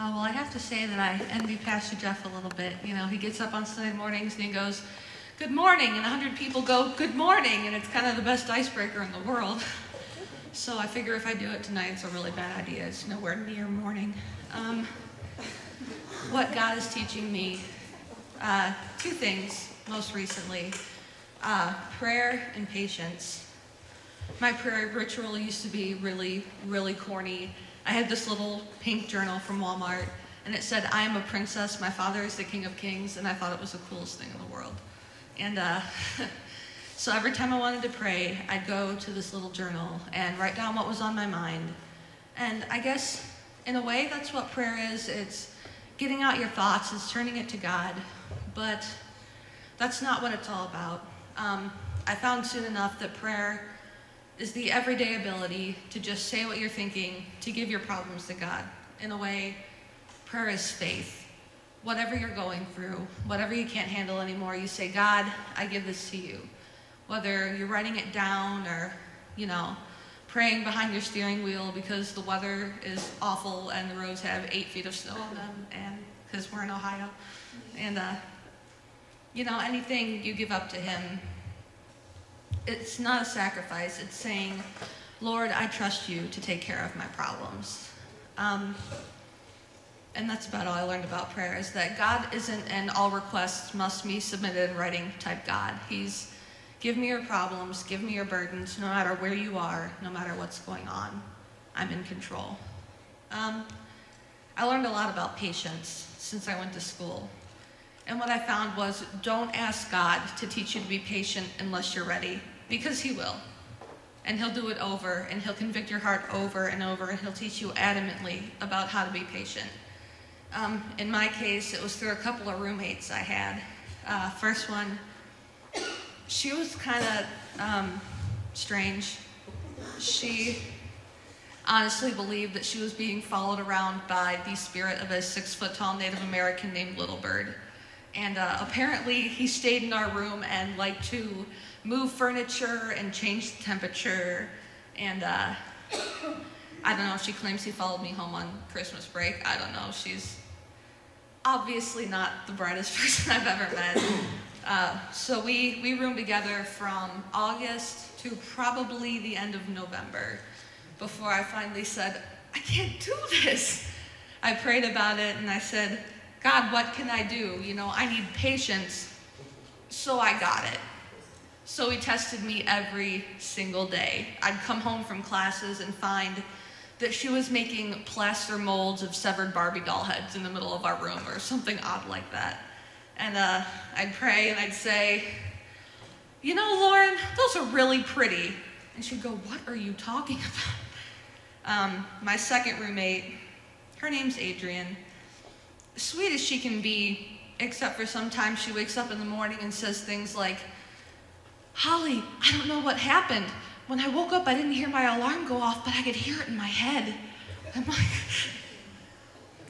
Well, I have to say that I envy Pastor Jeff a little bit. You know, he gets up on Sunday mornings and he goes, "Good morning," and 100 people go, "Good morning," and it's kind of the best icebreaker in the world. So I figure if I do it tonight, it's a really bad idea. It's nowhere near morning. What God is teaching me, two things most recently, prayer and patience. My prayer ritual used to be really, really corny. I had this little pink journal from Walmart, and it said, "I am a princess, my father is the king of kings," and I thought it was the coolest thing in the world. And so every time I wanted to pray, I'd go to this little journal and write down what was on my mind. And I guess, in a way, that's what prayer is. It's getting out your thoughts, it's turning it to God. But that's not what it's all about. I found soon enough that prayer is the everyday ability to just say what you're thinking, to give your problems to God. In a way, prayer is faith. Whatever you're going through, whatever you can't handle anymore, you say, "God, I give this to you." Whether you're writing it down or, praying behind your steering wheel because the weather is awful and the roads have 8 feet of snow on them, and because we're in Ohio. And, anything you give up to Him, it's not a sacrifice. It's saying, "Lord, I trust you to take care of my problems." And that's about all I learned about prayer, is that God isn't an all requests must be submitted in writing type God. He's, give me your problems, give me your burdens, no matter where you are, no matter what's going on. I'm in control. I learned a lot about patience since I went to school. And what I found was, don't ask God to teach you to be patient unless you're ready, because He will. And He'll do it over, and He'll convict your heart over and over, and He'll teach you adamantly about how to be patient. In my case, it was through a couple of roommates I had. First one, she was kind of strange. She honestly believed that she was being followed around by the spirit of a 6-foot-tall Native American named Little Bird. And apparently he stayed in our room and liked to move furniture and change the temperature. And I don't know, she claims he followed me home on Christmas break. I don't know, she's obviously not the brightest person I've ever met. So we roomed together from August to probably the end of November before I finally said, "I can't do this." I prayed about it and I said, "God, what can I do? I need patience." So I got it. So He tested me every single day. I'd come home from classes and find that she was making plaster molds of severed Barbie doll heads in the middle of our room or something odd like that. And I'd pray and I'd say, "Lauren, those are really pretty." And she'd go, "What are you talking about?" My second roommate, her name's Adrian. Sweet as she can be, except for sometimes she wakes up in the morning and says things like, "Holly, I don't know what happened. When I woke up, I didn't hear my alarm go off, but I could hear it in my head." I'm like,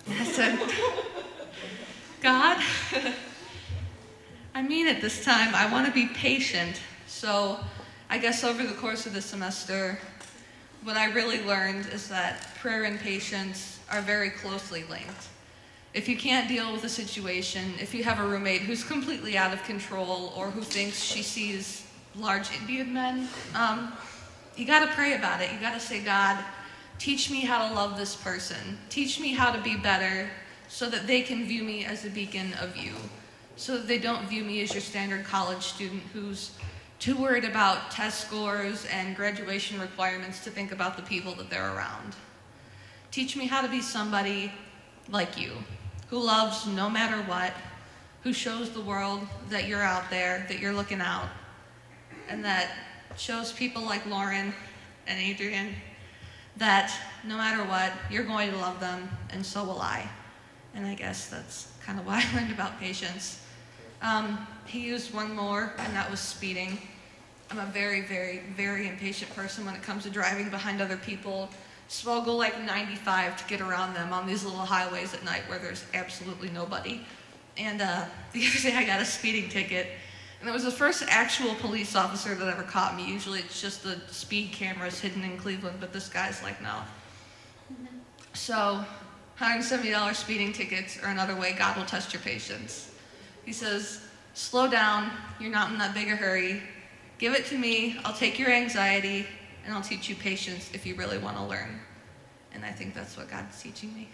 I said, "God, I mean it this time. I want to be patient." So I guess over the course of the semester, what I really learned is that prayer and patience are very closely linked. If you can't deal with a situation, if you have a roommate who's completely out of control or who thinks she sees large Indian men, you got to pray about it. You got to say, "God, teach me how to love this person. Teach me how to be better so that they can view me as a beacon of you, so that they don't view me as your standard college student who's too worried about test scores and graduation requirements to think about the people that they're around. Teach me how to be somebody like you, who loves no matter what, who shows the world that you're out there, that you're looking out, and that shows people like Lauren and Adrian that no matter what, you're going to love them, and so will I." And I guess that's kind of what I learned about patience. He used one more, and that was speeding. I'm a very, very, very impatient person when it comes to driving behind other people. So I'll go like 95 to get around them on these little highways at night where there's absolutely nobody. And the other day I got a speeding ticket, and it was the first actual police officer that ever caught me. Usually it's just the speed cameras hidden in Cleveland, but this guy's like, no. So $170 speeding tickets are another way God will test your patience. He says, slow down, you're not in that big a hurry. Give it to me, I'll take your anxiety, and I'll teach you patience if you really want to learn. And I think that's what God's teaching me.